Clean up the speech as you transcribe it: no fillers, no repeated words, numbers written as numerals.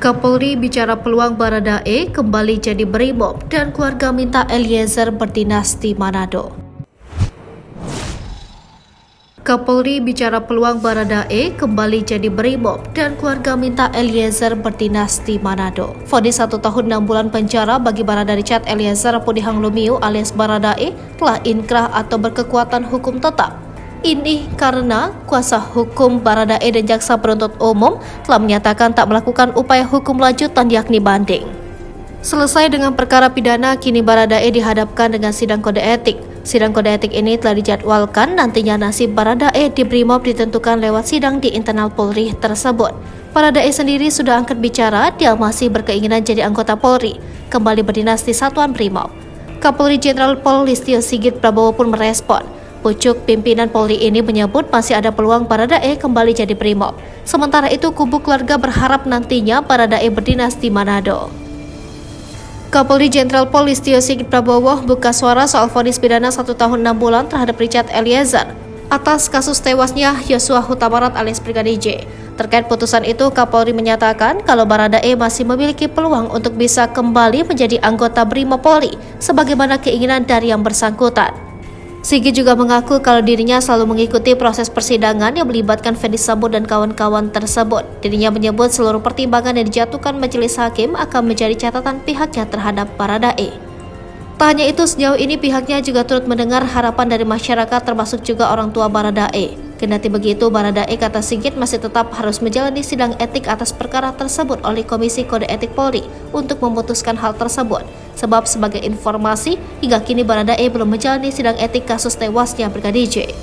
Kapolri bicara peluang Baradae kembali jadi Brimob dan keluarga minta Eliezer berdinasti Manado. Kapolri bicara peluang Baradae kembali jadi Brimob dan keluarga minta Eliezer berdinasti Manado. Vonis 1 tahun 6 bulan penjara bagi Barada Richard Eliezer Pudihang Lumiu alias Baradae telah inkrah atau berkekuatan hukum tetap. Ini karena kuasa hukum Baradae dan jaksa penuntut umum telah menyatakan tak melakukan upaya hukum lanjutan yakni banding. Selesai dengan perkara pidana, kini Baradae dihadapkan dengan sidang kode etik. Sidang kode etik ini telah dijadwalkan, nantinya nasib Baradae di Brimob ditentukan lewat sidang di internal Polri tersebut. Baradae sendiri sudah angkat bicara, dia masih berkeinginan jadi anggota Polri, kembali berdinasti Satuan Brimob. Kapolri Jenderal Pol Listio Sigit Prabowo pun merespon. Pucuk pimpinan Polri ini menyebut masih ada peluang Baradae kembali jadi Brimob. Sementara itu kubu keluarga berharap nantinya Baradae berdinasti Manado. Kapolri Jenderal Pol Listio Sigit Prabowo buka suara soal vonis pidana 1 tahun 6 bulan terhadap Richard Eliezer atas kasus tewasnya Yosua Huta Barat alias Brigadir J. Terkait putusan itu, Kapolri menyatakan kalau Baradae masih memiliki peluang untuk bisa kembali menjadi anggota Brimob Polri sebagaimana keinginan dari yang bersangkutan. Sigit juga mengaku kalau dirinya selalu mengikuti proses persidangan yang melibatkan Ferdy Sambo dan kawan-kawan tersebut. Dirinya menyebut seluruh pertimbangan yang dijatuhkan majelis hakim akan menjadi catatan pihaknya terhadap Baradae. Tak hanya itu, sejauh ini pihaknya juga turut mendengar harapan dari masyarakat termasuk juga orang tua Baradae. Kendati begitu, Baradae kata Sigit masih tetap harus menjalani sidang etik atas perkara tersebut oleh Komisi Kode Etik Polri untuk memutuskan hal tersebut. Sebab sebagai informasi, hingga kini Baradae belum menjalani sidang etik kasus tewasnya Brigadir J.